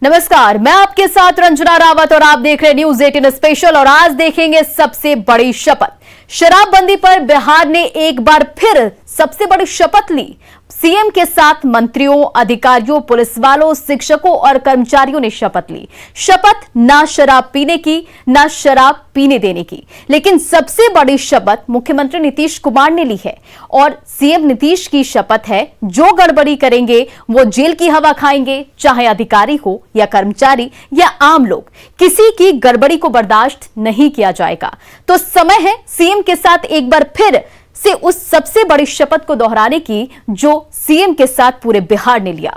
नमस्कार, मैं आपके साथ रंजना रावत और आप देख रहे न्यूज 18 स्पेशल। और आज देखेंगे सबसे बड़ी शपथ। शराबबंदी पर बिहार ने एक बार फिर सबसे बड़ी शपथ ली। सीएम के साथ मंत्रियों, अधिकारियों, पुलिस वालों, शिक्षकों और कर्मचारियों ने शपथ ली। शपथ ना शराब पीने की, ना शराब पीने देने की। लेकिन सबसे बड़ी शपथ मुख्यमंत्री नीतीश कुमार ने ली है। और सीएम नीतीश की शपथ है, जो गड़बड़ी करेंगे वो जेल की हवा खाएंगे, चाहे अधिकारी हो या कर्मचारी या आम लोग। किसी की गड़बड़ी को बर्दाश्त नहीं किया जाएगा। तो समय है सीएम के साथ एक बार फिर से उस सबसे बड़ी शपथ को दोहराने की जो सीएम के साथ पूरे बिहार ने लिया।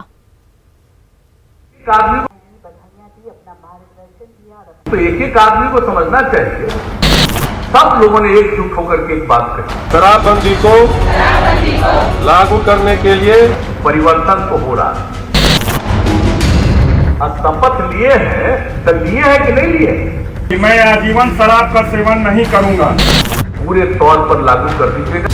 तो एक एक आदमी को समझना चाहिए, सब लोगों ने एकजुट होकर के एक बात कही, शराबबंदी को लागू करने के लिए परिवर्तन तो हो रहा है। शपथ लिए हैं तो लिए हैं कि नहीं लिए कि मैं आजीवन शराब का सेवन नहीं करूंगा, पूरे तौर पर लागू कर दीजिएगा।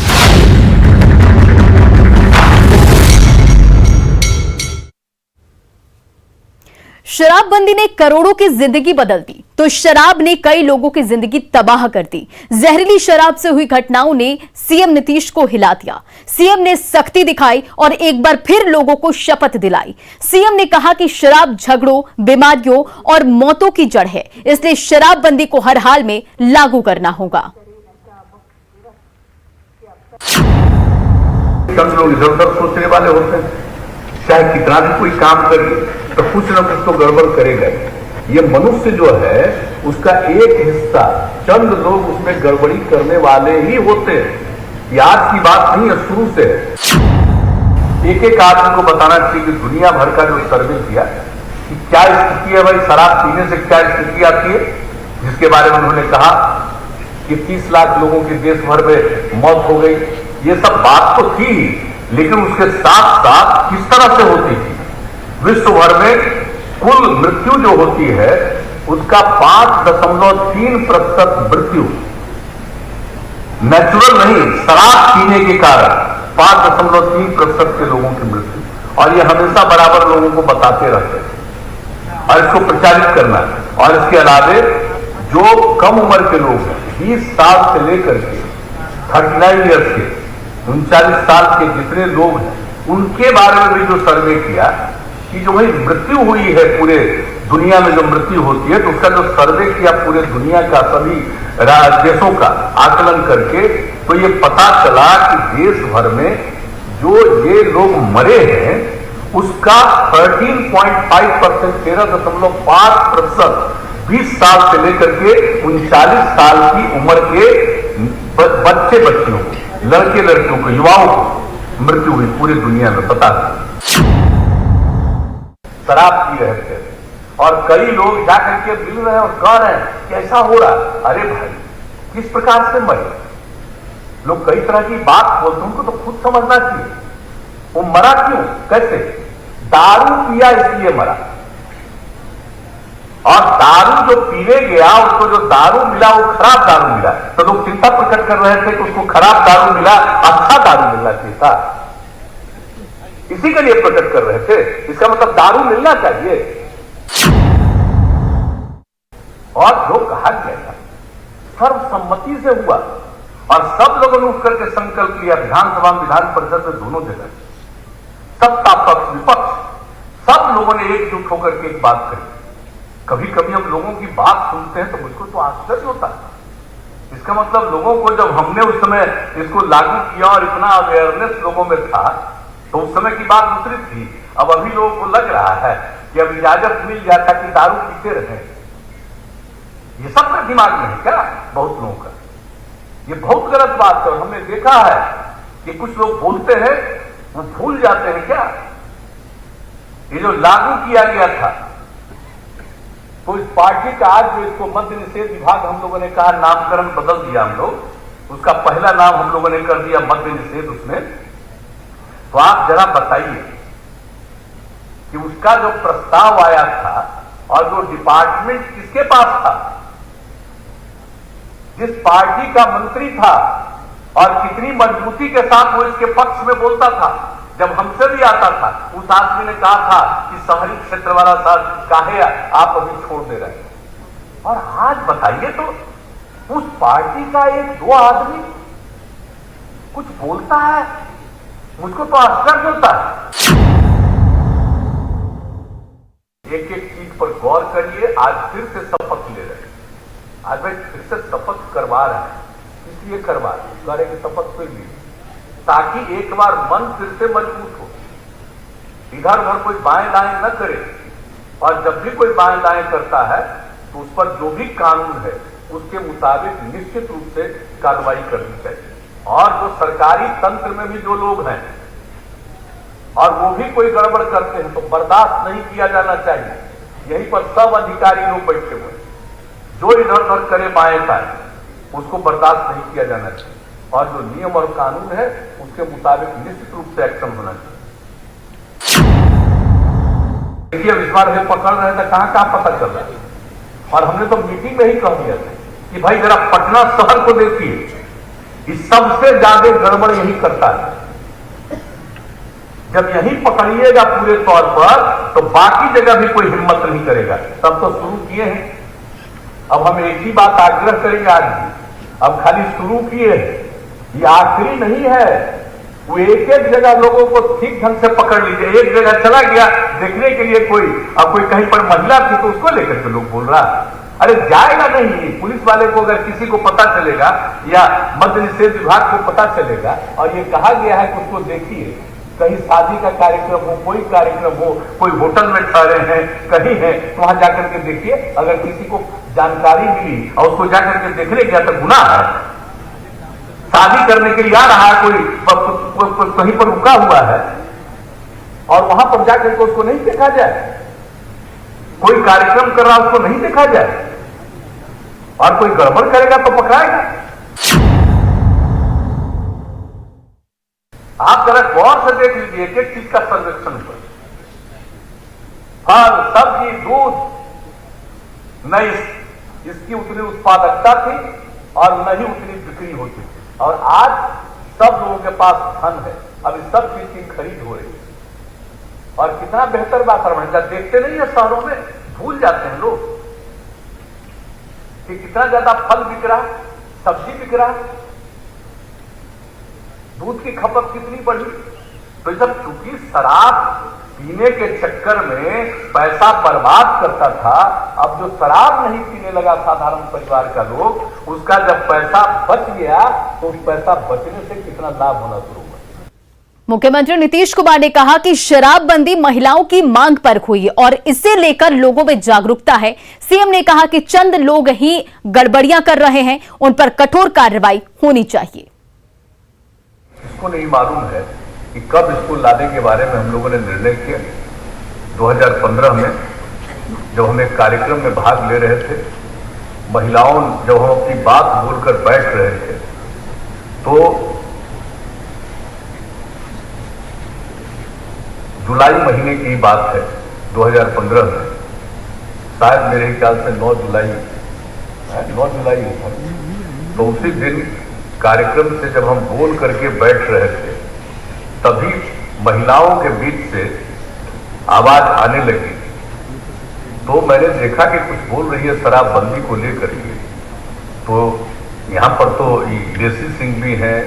शराबबंदी ने करोड़ों की जिंदगी बदल दी, तो शराब ने कई लोगों की जिंदगी तबाह कर दी। जहरीली शराब से हुई घटनाओं ने सीएम नीतीश को हिला दिया। सीएम ने सख्ती दिखाई और एक बार फिर लोगों को शपथ दिलाई। सीएम ने कहा कि शराब झगड़ों, बीमारियों और मौतों की जड़ है, इसलिए शराबबंदी को हर हाल में लागू करना होगा। सब लोग इधर उधर सोचने वाले होते हैं, चाहे कितना भी कोई काम करे तो कुछ न कुछ तो गड़बड़ करेगा। ये मनुष्य जो है उसका एक हिस्सा, चंद लोग उसमें गड़बड़ी करने वाले ही होते हैं। ये आज की बात नहीं है, शुरू से एक एक आदमी को बताना चाहिए कि दुनिया भर का जो सर्वे किया कि क्या स्थिति है भाई, शराब पीने से क्या स्थिति आती है, जिसके बारे में उन्होंने कहा कि 30 लाख लोगों की देश भर में मौत हो गई। ये सब बात तो थी, लेकिन उसके साथ साथ किस तरह से होती थी। विश्व भर में कुल मृत्यु जो होती है उसका 5.3% मृत्यु नेचुरल नहीं, शराब पीने के कारण 5.3% के लोगों की मृत्यु। और ये हमेशा बराबर लोगों को बताते रहते हैं और इसको प्रचारित करना है। और इसके अलावे जो कम उम्र के लोग हैं, 20 साल से लेकर के 39 ईयर्स के 39 साल के जितने लोग हैं, उनके बारे में भी जो सर्वे किया कि जो भाई मृत्यु हुई है पूरे दुनिया में, जो मृत्यु होती है, तो उसका जो सर्वे किया पूरे दुनिया का सभी देशों का आकलन करके, तो ये पता चला कि देश भर में जो ये लोग मरे हैं उसका 13.5%, 13.5% 20 साल से लेकर के 39 साल की उम्र के बच्चे बच्चियों, लड़के लड़कियों को, युवाओं को मृत्यु हुई पूरी दुनिया में। पता है शराब पी रहे थे और कई लोग जाकर के मिल रहे हैं और कह रहे हैं कि ऐसा हो रहा है। अरे भाई, किस प्रकार से मरे? लोग कई तरह की बात बोलते हैं, उनको तो खुद समझना चाहिए वो मरा क्यों, कैसे। दारू पिया इसलिए मरा, और दारू जो पीने गया उसको जो दारू मिला वो खराब दारू मिला, तो लोग चिंता प्रकट कर रहे थे कि उसको खराब दारू मिला, अच्छा दारू मिलना चाहिए था। इसी के लिए प्रकट कर रहे थे। इसका मतलब दारू मिलना चाहिए। और जो कहा गया सर्वसम्मति से हुआ और सब लोगों ने उठ करके संकल्प लिया, विधानसभा में, विधान परिषद में, दोनों जगह सत्ता पक्ष विपक्ष सब लोगों ने एकजुट होकर के एक बात कही। कभी कभी हम लोगों की बात सुनते हैं तो मुझको तो आश्चर्य होता है। इसका मतलब लोगों को जब हमने उस समय इसको लागू किया और इतना अवेयरनेस लोगों में था तो उस समय की बात दूसरी थी। अब अभी लोगों को लग रहा है कि अब इजाजत मिल जाता कि दारू पीते रहे। ये सबका दिमाग में है क्या बहुत लोगों का? ये बहुत गलत बात है। और हमने देखा है कि कुछ लोग बोलते हैं वो भूल जाते हैं क्या। ये जो लागू किया गया था तो इस पार्टी का आज जो इसको मद्य निषेध विभाग हम लोगों ने कहा, नामकरण बदल दिया हम लोग, उसका पहला नाम हम लोगों ने कर दिया मद्य निषेध उसमें। तो आप जरा बताइए कि उसका जो प्रस्ताव आया था और जो डिपार्टमेंट किसके पास था, जिस पार्टी का मंत्री था, और कितनी मजबूती के साथ वो इसके पक्ष में बोलता था। जब हमसे भी आता था, उस आदमी ने कहा था कि शहरी क्षेत्र वाला सर काहे आप अभी छोड़ दे रहे हैं। और आज बताइए तो, उस पार्टी का एक दो आदमी कुछ बोलता है, मुझको तो आश्चर्य होता है। एक एक चीज पर गौर करिए। आज फिर से शपथ ले रहे हैं, आज भाई फिर से शपथ करवा रहे हैं, इसलिए करवा रहे कि शपथ फिर ली, ताकि एक बार मन फिर से मजबूत हो, इधर उधर कोई बाएं दाएं न करे। और जब भी कोई बाएं दाएं करता है तो उस पर जो भी कानून है उसके मुताबिक निश्चित रूप से कार्रवाई करनी चाहिए। और जो सरकारी तंत्र में भी जो लोग हैं और वो भी कोई गड़बड़ करते हैं तो बर्दाश्त नहीं किया जाना चाहिए। यहीं पर सब अधिकारी लोग बैठे हुए हैं, जो इधर उधर करे बाएं बाएं उसको बर्दाश्त नहीं किया जाना चाहिए। और जो नियम और कानून है उसके मुताबिक निश्चित रूप से एक्शन होना चाहिए। देखिए, अब इस बार हम पकड़ रहे थे, कहां कहां पता चल रहा है। और हमने तो मीटिंग में ही कह दिया था कि भाई जरा पटना शहर को देखिए, इस सबसे ज्यादा गड़बड़ यही करता है। जब यही पकड़िएगा पूरे तौर पर तो बाकी जगह भी कोई हिम्मत नहीं करेगा। तब तो शुरू किए हैं, अब हम एक ही बात आग्रह करेंगे आज भी, अब खाली शुरू किए हैं, ये आखिरी नहीं है। वो एक एक जगह लोगों को ठीक ढंग से पकड़ लीजिए। एक जगह चला गया देखने के लिए कोई, अब कोई कहीं पर महिला थी तो उसको लेकर के लोग बोल रहा, अरे जाएगा नहीं। पुलिस वाले को अगर किसी को पता चलेगा या मद्य निषेध विभाग को पता चलेगा और ये कहा गया है कि उसको देखिए, कहीं शादी का कार्यक्रम हो, कोई कार्यक्रम हो, कोई होटल में ठहरे हैं, कहीं है, तो वहां जाकर के देखिए। अगर किसी को जानकारी मिली और उसको जाकर के देखने गया तो गुनाह है। शादी करने के लिए आ रहा है, कोई कहीं पर रुका हुआ है और वहां पर जाकर के उसको नहीं देखा जाए, कोई कार्यक्रम कर रहा उसको नहीं देखा जाए और कोई गड़बड़ करेगा तो पकड़ाएगा। आप जरा गौर से देख लीजिए, एक एक चीज का सर्वेक्षण पर, फल सब्जी दूध, न इसकी उतनी उत्पादकता थी और न ही उतनी बिक्री होती थी। और आज सब लोगों के पास धन है, अब इस सब चीज की खरीद हो रही है। और कितना बेहतर वातावरण, जब देखते नहीं है शहरों में, भूल जाते हैं लोग कि कितना ज्यादा फल बिक रहा, सब्जी बिक रहा, दूध की खपत कितनी बढ़ी। तो जब चूंकि शराब पीने के चक्कर में पैसा बर्बाद करता था, अब जो शराब नहीं पीने लगा साधारण परिवार का लोग, उसका जब पैसा बच गया तो उस पैसा बचने से कितना लाभ होना शुरू हुआ। मुख्यमंत्री नीतीश कुमार ने कहा कि शराबबंदी महिलाओं की मांग पर हुई और इसे लेकर लोगों में जागरूकता है। सीएम ने कहा कि चंद लोग ही गड़बड़ियां कर रहे हैं, उन पर कठोर कार्रवाई होनी चाहिए। इसको नहीं मालूम है कि कब इसको लाने के बारे में हम लोगों ने निर्णय किया। 2015 में जब हम एक कार्यक्रम में भाग ले रहे थे, महिलाओं जब हम अपनी बात बोलकर बैठ रहे थे तो जुलाई महीने की बात है 2015 में, शायद मेरे ख्याल से 9 जुलाई था। तो उसी दिन कार्यक्रम से जब हम बोल करके बैठ रहे थे तभी महिलाओं के बीच से आवाज आने लगी। तो मैंने देखा कि कुछ बोल रही है शराबबंदी को लेकर के। तो यहाँ पर तो लेसी सिंह भी हैं,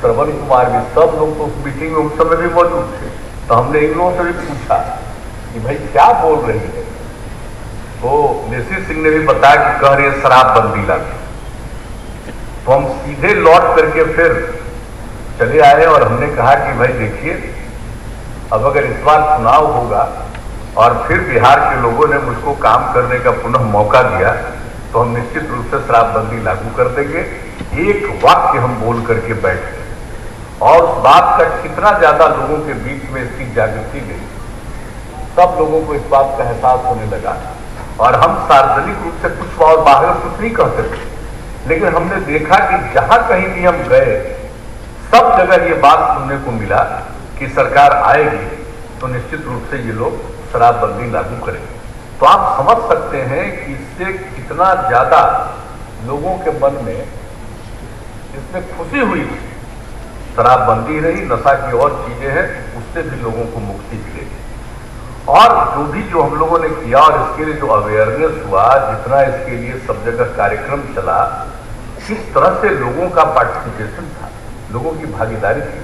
श्रवण कुमार भी, सब लोग तो उस मीटिंग में उस समय भी मौजूद थे। तो हमने इन लोगों से भी पूछा कि भाई क्या बोल रही है। तो लेसी सिंह ने भी बताया कि कह रही है शराबबंदी लाने। तो हम सीधे लौट करके फिर चले आए और हमने कहा कि भाई देखिए, अब अगर इस बार चुनाव होगा और फिर बिहार के लोगों ने मुझको काम करने का पुनः मौका दिया तो हम निश्चित रूप से शराबबंदी लागू कर देंगे। एक वाक्य हम बोल करके बैठ गए और उस बात का कितना ज्यादा लोगों के बीच में इसकी जागृति गई, सब लोगों को इस बात का एहसास होने लगा। और हम सार्वजनिक रूप से कुछ और बाहर कुछ नहीं कहते थे, लेकिन हमने देखा कि जहां कहीं भी हम गए सब जगह ये बात सुनने को मिला कि सरकार आएगी तो निश्चित रूप से ये लोग शराबबंदी लागू करेंगे। तो आप समझ सकते हैं कि इससे कितना ज्यादा लोगों के मन में इसमें खुशी हुई थी शराबबंदी रही, नशा की और चीजें हैं, उससे भी लोगों को मुक्ति मिलेगी। और जो हम लोगों ने किया और इसके लिए जो अवेयरनेस हुआ, जितना इसके लिए सब जगह कार्यक्रम चला, किस तरह से लोगों का पार्टिसिपेशन था, लोगों की भागीदारी थी,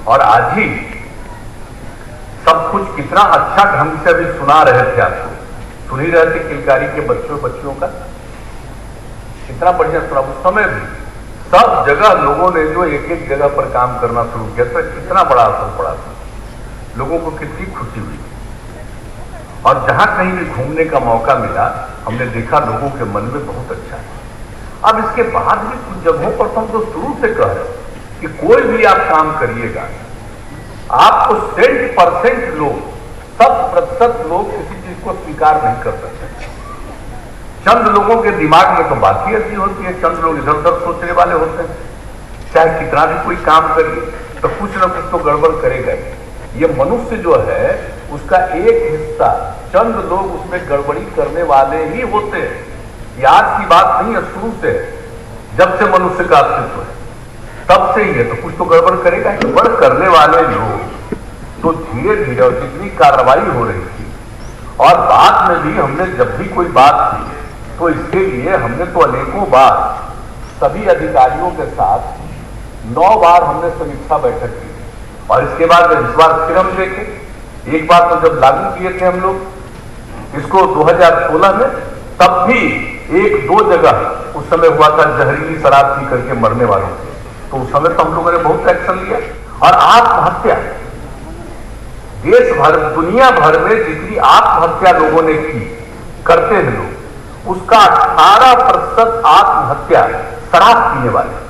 और आज ही सब कुछ कितना अच्छा ढंग से अभी सुना रहे थे, आपको सुन ही रहे थे किलकारी के बच्चों का कितना बढ़िया सुना। उस समय भी सब जगह लोगों ने जो एक जगह पर काम करना शुरू किया था, कितना बड़ा असर पड़ा था, लोगों को कितनी खुशी हुई। और जहां कहीं भी घूमने का मौका मिला, हमने देखा लोगों के मन में बहुत अच्छा है। अब इसके बाद भी कुछ जगहों पर तो हम तो शुरू से कह रहे हैं कि कोई भी आप काम करिएगा, आपको 100% लोग, 100% लोग किसी चीज को स्वीकार नहीं कर सकते। चंद लोगों के दिमाग में तो बात ही ऐसी होती है, चंद लोग इधर उधर सोचने वाले होते हैं, चाहे कितना भी कोई काम करिए तो कुछ ना कुछ तो गड़बड़ करेगा। ये मनुष्य जो है उसका एक हिस्सा, चंद लोग उसमें गड़बड़ी करने वाले ही होते हैं। ये आज की बात नहीं है, शुरू से, जब से मनुष्य का अस्तित्व है तब से ही है, तो कुछ तो गड़बड़ करेगा। गड़बड़ करने वाले लोग तो धीरे धीरे, और जितनी कार्रवाई हो रही थी, और बाद में भी हमने जब भी कोई बात की तो इसके लिए हमने तो अनेकों बार सभी अधिकारियों के साथ 9 बार हमने समीक्षा बैठक की, और इसके बाद इस बार फिर हम देखें। एक बार तो जब लागू किए थे हम लोग इसको 2016 में, तब भी 1-2 जगह उस समय हुआ था जहरीली शराब पी करके मरने वालों से, तो उस समय तो हम लोगों ने बहुत एक्शन लिया। और आत्महत्या, देश भर, दुनिया भर में जितनी आत्महत्या लोगों ने की, करते हैं लोग, उसका 18% आत्महत्या शराब पीने वाले।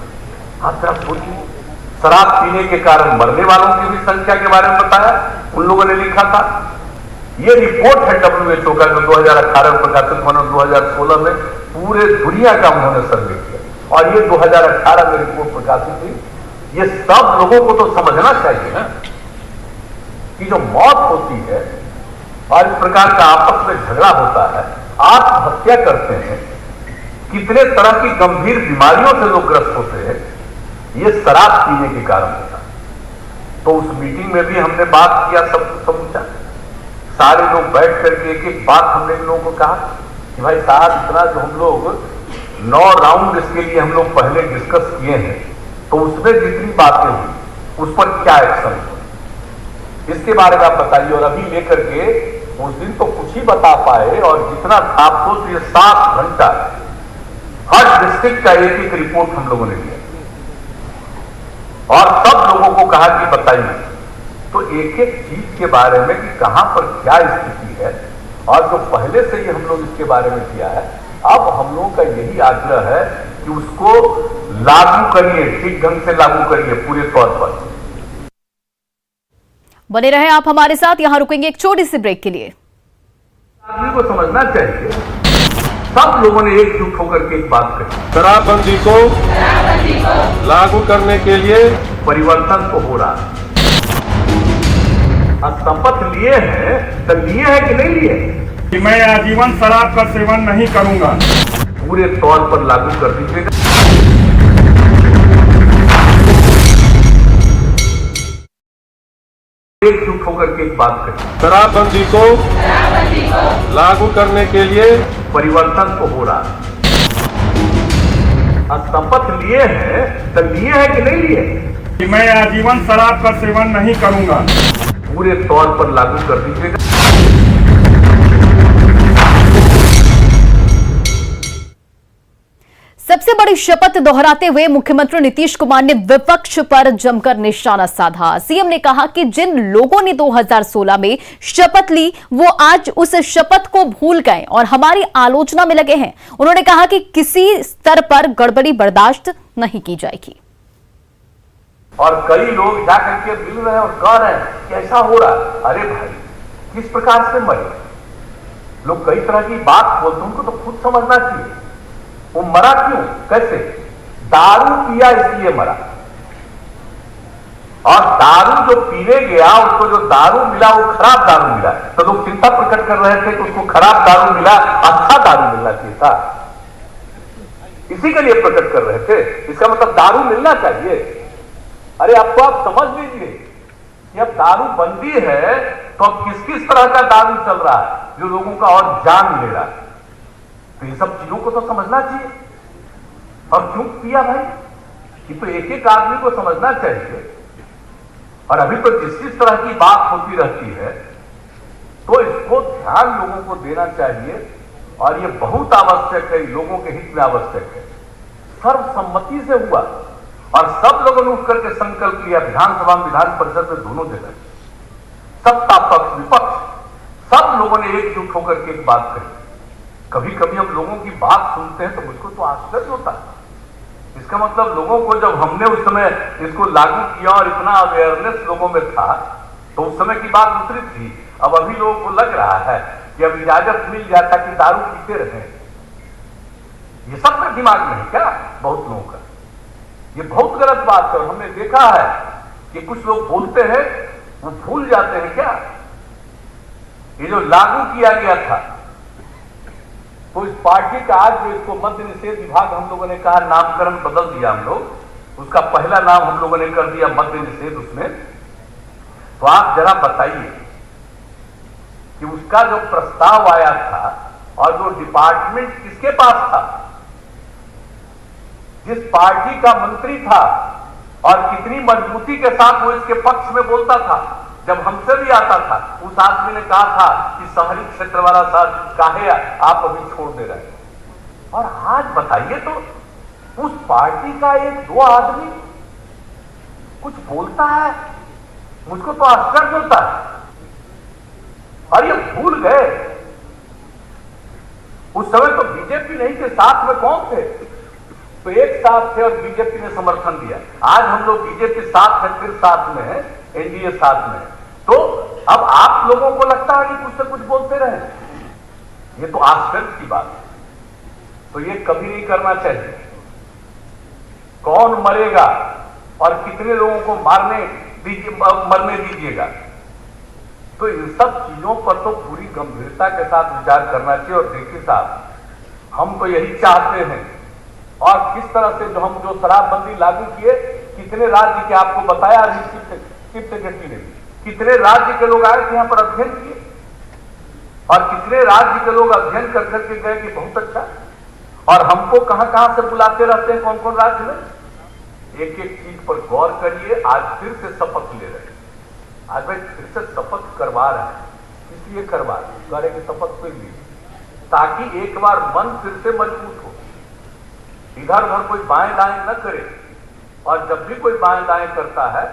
आप जरा सोचिए, शराब पीने के कारण मरने वालों की भी संख्या के बारे में बताया उन लोगों ने, लिखा था। ये रिपोर्ट है WHO का, जो 2018 में प्रकाशित हुआ, 2016 में पूरे दुनिया का उन्होंने सर्वे किया, और ये 2018 में रिपोर्ट प्रकाशित हुई। ये सब लोगों को तो समझना चाहिए ना कि जो मौत होती है और इस प्रकार का आपस में झगड़ा होता है, आत्महत्या करते हैं, कितने तरह की गंभीर बीमारियों से लोग ग्रस्त होते हैं, ये शराब पीने के कारण होता है। तो उस मीटिंग में भी हमने बात किया, सब समझा, सारे लोग बैठ करके एक बात हमने इन लोगों को कहा कि भाई साहब, इतना जो हम लोग 9 राउंड इसके लिए हम लोग पहले डिस्कस किए हैं, तो उसमें जितनी बातें हुई उस पर क्या एक्शन हो, इसके बारे में आप बताइए। और अभी लेकर के उस दिन तो कुछ ही बता पाए, और जितना आप सोच, ये 7 घंटा हर डिस्ट्रिक्ट का एक रिपोर्ट हम लोगों ने लिया, और सब लोगों को कहा कि बताइए, तो एक चीज के बारे में कि कहां पर क्या स्थिति है, और जो पहले से ही हम लोग इसके बारे में किया है, अब हम लोगों का यही आग्रह है कि उसको लागू करिए, ठीक ढंग से लागू करिए पूरे तौर पर। बने रहे आप हमारे साथ, यहां रुकेंगे एक छोटी सी ब्रेक के लिए। आदमी को समझना चाहिए, सब लोगों ने एकजुट होकर के एक बात कही, शराबबंदी को लागू करने के लिए परिवर्तन तो हो रहा है। अब शपथ लिए हैं, तो लिए हैं कि नहीं लिए कि मैं आजीवन शराब का सेवन नहीं करूंगा, पूरे तौर पर लागू कर दीजिएगा। एकजुट होकर के एक बात कही, शराबबंदी को लागू करने के लिए परिवर्तन तो हो रहा है। अब शपथ लिए हैं, तो लिए हैं कि नहीं लिए कि मैं आजीवन शराब का सेवन नहीं करूंगा, पूरे तौर पर लागू कर दीजिएगा। सबसे बड़ी शपथ दोहराते हुए मुख्यमंत्री नीतीश कुमार ने विपक्ष पर जमकर निशाना साधा। सीएम ने कहा कि जिन लोगों ने 2016 में शपथ ली, वो आज उस शपथ को भूल गए और हमारी आलोचना में लगे हैं। उन्होंने कहा कि किसी स्तर पर गड़बड़ी बर्दाश्त नहीं की जाएगी। और कई लोग जाकर के मिल रहे हैं और कह रहे हैं कि ऐसा हो रहा है। अरे भाई, किस प्रकार से मरे लोग? कई तरह की बात बोलते, उनको तो खुद समझना चाहिए वो मरा क्यों, कैसे? दारू पिया इसलिए मरा, और दारू जो पीने गया उसको जो दारू मिला वो खराब दारू मिला, तो लोग चिंता प्रकट कर रहे थे कि उसको खराब दारू मिला, अच्छा दारू मिलना चाहिए था, इसी के लिए प्रकट कर रहे थे। इसका मतलब दारू मिलना चाहिए। अरे अब तो आप समझ लीजिए कि अब दारू बंदी है तो अब किस किस तरह का दारू चल रहा है जो लोगों का और जान ले रहा है। तो ये सब चीजों को तो समझना चाहिए। और क्यों पिया भाई, ये तो एक एक आदमी को समझना चाहिए। और अभी तो जिस तरह की बात होती रहती है तो इसको ध्यान लोगों को देना चाहिए और ये बहुत आवश्यक है, लोगों के हित में आवश्यक है। सर्वसम्मति से हुआ और सब लोगों ने उठ करके संकल्प लिया, विधानसभा विधान परिषद में दोनों जगह सत्ता पक्ष विपक्ष सब लोगों ने एकजुट होकर के एक बात कही। कभी कभी हम लोगों की बात सुनते हैं तो मुझको तो आश्चर्य होता है। इसका मतलब लोगों को जब हमने उस समय इसको लागू किया और इतना अवेयरनेस लोगों में था तो उस समय की बात दूसरी थी। अब अभी लोगों को लग रहा है कि अब इजाजत मिल जाता कि दारू पीते रहे। ये सब का दिमाग में है क्या बहुत लोगों का? ये बहुत गलत बात है। और हमने देखा है कि कुछ लोग बोलते हैं वो भूल जाते हैं क्या ये जो लागू किया गया था। तो इस पार्टी का आज जो इसको मद्य निषेध विभाग हम लोगों ने कहा नामकरण बदल दिया हम लोग, उसका पहला नाम हम लोगों ने कर दिया मद्य निषेध उसमें। तो आप जरा बताइए कि उसका जो प्रस्ताव आया था और जो डिपार्टमेंट किसके पास था, जिस पार्टी का मंत्री था और कितनी मजबूती के साथ वो इसके पक्ष में बोलता था। जब हमसे भी आता था उस आदमी ने कहा था कि शहरी क्षेत्र वाला सर काहे आप अभी छोड़ दे रहे हैं। और आज बताइए तो उस पार्टी का एक दो आदमी कुछ बोलता है, मुझको तो आश्चर्य होता है। और ये भूल गए उस समय तो बीजेपी नहीं थे, साथ में कौन थे? तो एक साथ थे और बीजेपी ने समर्थन दिया। आज हम लोग बीजेपी साथ है, फिर साथ में है, एनडीए साथ में। तो अब आप लोगों को लगता है कि कुछ से कुछ बोलते रहे, ये तो आश्चर्य की बात है। तो ये कभी नहीं करना चाहिए। कौन मरेगा और कितने लोगों को मरने दीजिएगा, तो इन सब चीजों पर तो पूरी गंभीरता के साथ विचार करना चाहिए। और देखिए साहब, हम तो यही चाहते हैं। और किस तरह से जो शराबबंदी लागू किए, कितने राज्य के आपको बताया चीफ सेक्रेटरी ने, कितने राज्य के लोग आए थे यहां पर अध्ययन किए और कितने राज्य के लोग अध्ययन कर करके गए कि बहुत अच्छा। और हमको कहां कहां से बुलाते रहते हैं, कौन कौन राज्य में। एक एक चीज पर गौर करिए। आज फिर से शपथ ले रहे हैं, आज भाई फिर से शपथ करवा रहे हैं। इसलिए करवा रहे कि शपथ फिर ली ताकि एक बार मन फिर से मजबूत हो, इधर उधर कोई बाएं दाएं न करे। और जब भी कोई बाएं दाएं करता है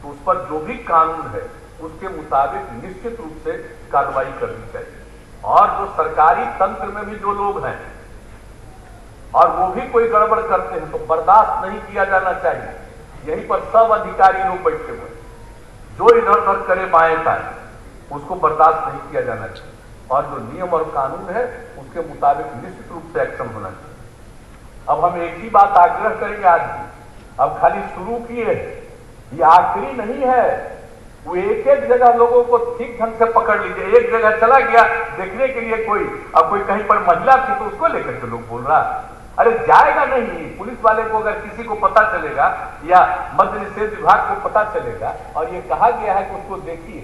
तो उस पर जो भी कानून है उसके मुताबिक निश्चित रूप से कार्रवाई करनी चाहिए। और जो सरकारी तंत्र में भी जो लोग हैं और वो भी कोई गड़बड़ करते हैं तो बर्दाश्त नहीं किया जाना चाहिए। यहीं पर सब अधिकारी लोग बैठे हुए, जो इधर उधर करे बाएं दाएं उसको बर्दाश्त नहीं किया जाना चाहिए। और जो नियम और कानून है उसके मुताबिक निश्चित रूप से एक्शन होना चाहिए। अब हम एक ही बात आग्रह करेंगे आज भी, अब खाली शुरू किए, ये आखिरी नहीं है। वो एक एक जगह लोगों को ठीक ढंग से पकड़ लीजिए। एक जगह चला गया देखने के लिए कोई, अब कोई कहीं पर महिला थी तो उसको लेकर के लोग बोल रहा, अरे जाएगा नहीं। पुलिस वाले को अगर किसी को पता चलेगा या मद्य निषेध विभाग को पता चलेगा और ये कहा गया है कि उसको देखिए,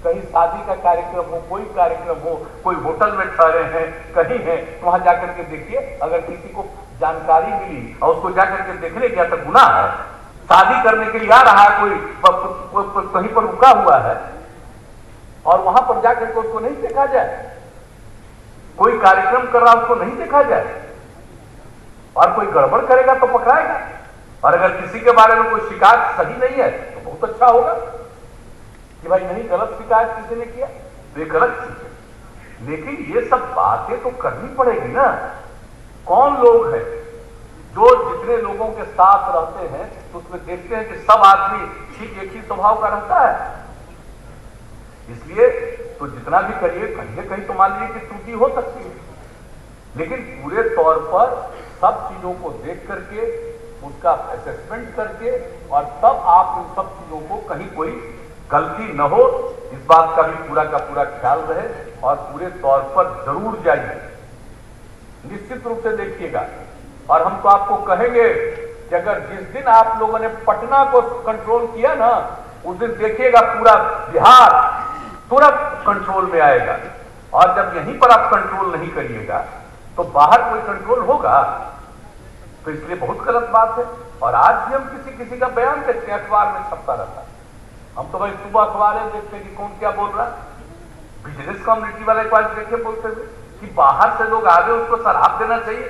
कहीं शादी का कार्यक्रम हो, कोई कार्यक्रम हो, कोई होटल में ठहरे हैं, कहीं है, तो वहां जाकर के देखिए। अगर किसी को जानकारी मिली और उसको जाकर के देखने गया तो गुनाह है। शादी करने के लिए आ रहा है, कोई कहीं पर रुका हुआ है और वहां पर जाकर के उसको नहीं देखा जाए, कोई कार्यक्रम कर रहा उसको नहीं देखा जाए और कोई गड़बड़ करेगा तो पकड़ाएगा। और अगर किसी के बारे में कोई शिकायत सही नहीं है तो बहुत अच्छा होगा कि भाई नहीं, गलत शिकायत किसी ने किया तो ये गलत चीज है। लेकिन ये सब बातें तो करनी पड़ेगी ना। कौन लोग हैं जो जितने लोगों के साथ रहते हैं तो उसमें देखते हैं कि सब आदमी ठीक एक ही स्वभाव का रहता है। इसलिए तो जितना भी करिए, कहीं न कहीं तो मान लीजिए कि त्रुटि हो सकती है, लेकिन पूरे तौर पर सब चीजों को देख करके उसका असेसमेंट करके और तब आप इन सब चीजों को कहीं कोई गलती न हो, इस बात का भी पूरा का पूरा ख्याल रहे और पूरे तौर पर जरूर जाइए, निश्चित रूप से देखिएगा। और हम तो आपको कहेंगे कि अगर जिस दिन आप लोगों ने पटना को कंट्रोल किया ना, उस दिन देखिएगा पूरा बिहार तुरंत कंट्रोल में आएगा। और जब यहीं पर आप कंट्रोल नहीं करिएगा तो बाहर कोई कंट्रोल होगा? तो इसलिए बहुत गलत बात है। और आज भी हम किसी का बयान देखते हैं, अखबार में छपता रहता है। हम तो भाई सुबह अखबारें देखते हैं कि कौन क्या बोल रहा है। बिजनेस कम्युनिटी वाले को आज देखे बोलते हुए कि बाहर से लोग आगे उसको शराब देना चाहिए।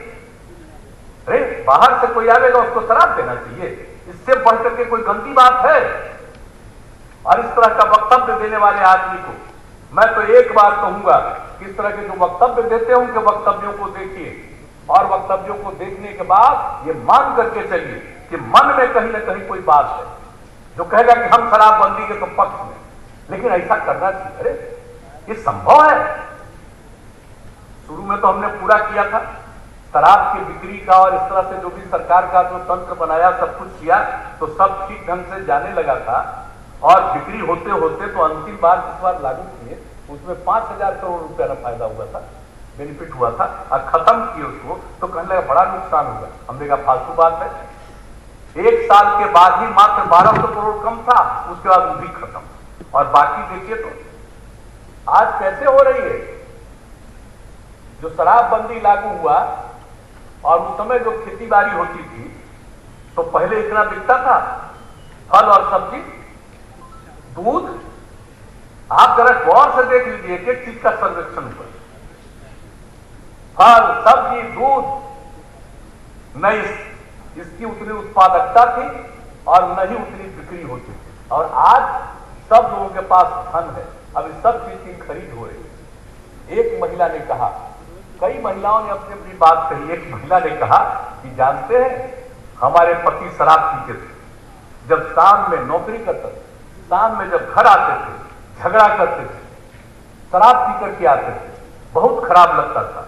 अरे बाहर से कोई आवेगा उसको शराब देना चाहिए, इससे बढ़ करके कोई गंदी बात है? और इस तरह का वक्तव्य देने वाले आदमी को मैं तो एक बार कहूंगा कि इस तरह के जो वक्तव्य देते हैं उनके वक्तव्यों को देखिए, और वक्तव्यों को देखने के बाद ये मान करके चलिए कि मन में कहीं ना कहीं कोई बात है जो कहेगा कि हम शराबबंदी के तो पक्ष में, लेकिन ऐसा करना चाहिए। अरे ये संभव है? शुरू में तो हमने पूरा किया था शराब की बिक्री का, और इस तरह से जो भी सरकार का जो तंत्र बनाया सब कुछ किया तो सब ठीक ढंग से जाने लगा था। और बिक्री होते होते तो अंतिम बार जिस बार लागू किए उसमें 5,000 करोड़ रुपया का फायदा हुआ था, बेनिफिट हुआ था, और खत्म किए उसको तो कहने लगा बड़ा नुकसान होगा। हमने कहा फालतू बात है। एक साल के बाद ही मात्र 1,200 करोड़ कम था, उसके बाद वो भी खत्म। और बाकी देखिए तो आज कैसे हो रही है। जो शराबबंदी लागू हुआ और उस समय जो खेती बाड़ी होती थी तो पहले इतना बिकता था फल और सब्जी, दूध। आप जरा गौर से देख लीजिए, एक एक चीज का सर्वेक्षण हुआ, फल सब्जी दूध, न इसकी उतनी उत्पादकता थी और न ही उतनी बिक्री होती थी। और आज सब लोगों के पास धन है, अब इस सब चीज की खरीद हो रही है। एक महिला ने कहा, कई महिलाओं ने अपनी अपनी बात कही। एक महिला ने कहा कि जानते हैं हमारे पति शराब पीते थे, जब शाम में नौकरी करते थे, शाम में जब घर आते थे झगड़ा करते थे, शराब पी करके आते थे, बहुत खराब लगता था।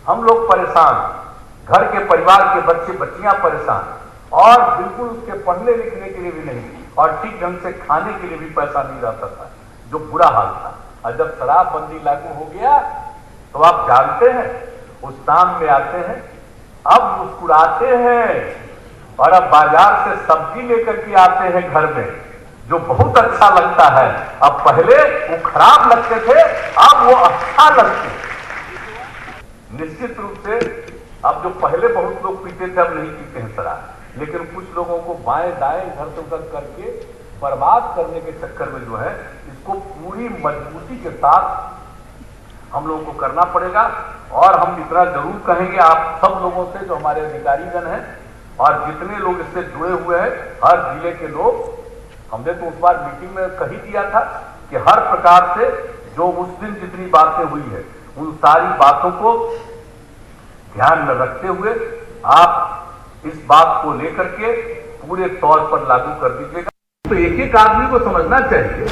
हम लोग परेशान, घर के परिवार के बच्चे बच्चियां परेशान, और बिल्कुल उसके पढ़ने लिखने के लिए भी नहीं, और ठीक ढंग से खाने के लिए भी पैसा नहीं रहता था, जो बुरा हाल था। और जब शराबबंदी लागू हो गया तो आप जानते हैं उस शाम में आते हैं, अब मुस्कुराते हैं, और अब बाजार से सब्जी लेकर के आते हैं घर में, जो बहुत अच्छा लगता है। अब पहले वो खराब लगते थे, अब वो अच्छा लगते हैं। निश्चित रूप से अब जो पहले बहुत लोग पीते थे अब नहीं पीते हैं शराब, लेकिन कुछ लोगों को बाएं दाएं इधर से उधर करके बर्बाद करने के चक्कर में जो है इसको पूरी मजबूती के साथ हम लोगों को करना पड़ेगा। और हम इतना जरूर कहेंगे आप सब लोगों से जो हमारे अधिकारीगण हैं और जितने लोग इससे जुड़े हुए हैं, हर जिले के लोग, हमने तो उस बार मीटिंग में कही दिया था कि हर प्रकार से जो उस दिन जितनी बातें हुई है उन सारी बातों को ध्यान में रखते हुए आप इस बात को लेकर के पूरे तौर पर लागू कर दीजिएगा। तो एक एक आदमी को समझना चाहिए,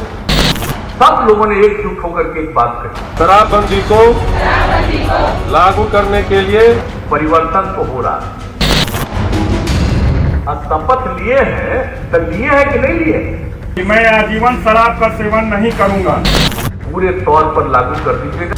सब लोगों ने एकजुट होकर के एक बात कही, शराबबंदी को लागू करने के लिए परिवर्तन तो हो रहा है। शपथ लिए हैं तो लिए हैं कि नहीं लिए कि मैं आजीवन शराब का सेवन नहीं करूंगा। पूरे तौर पर लागू कर दीजिएगा।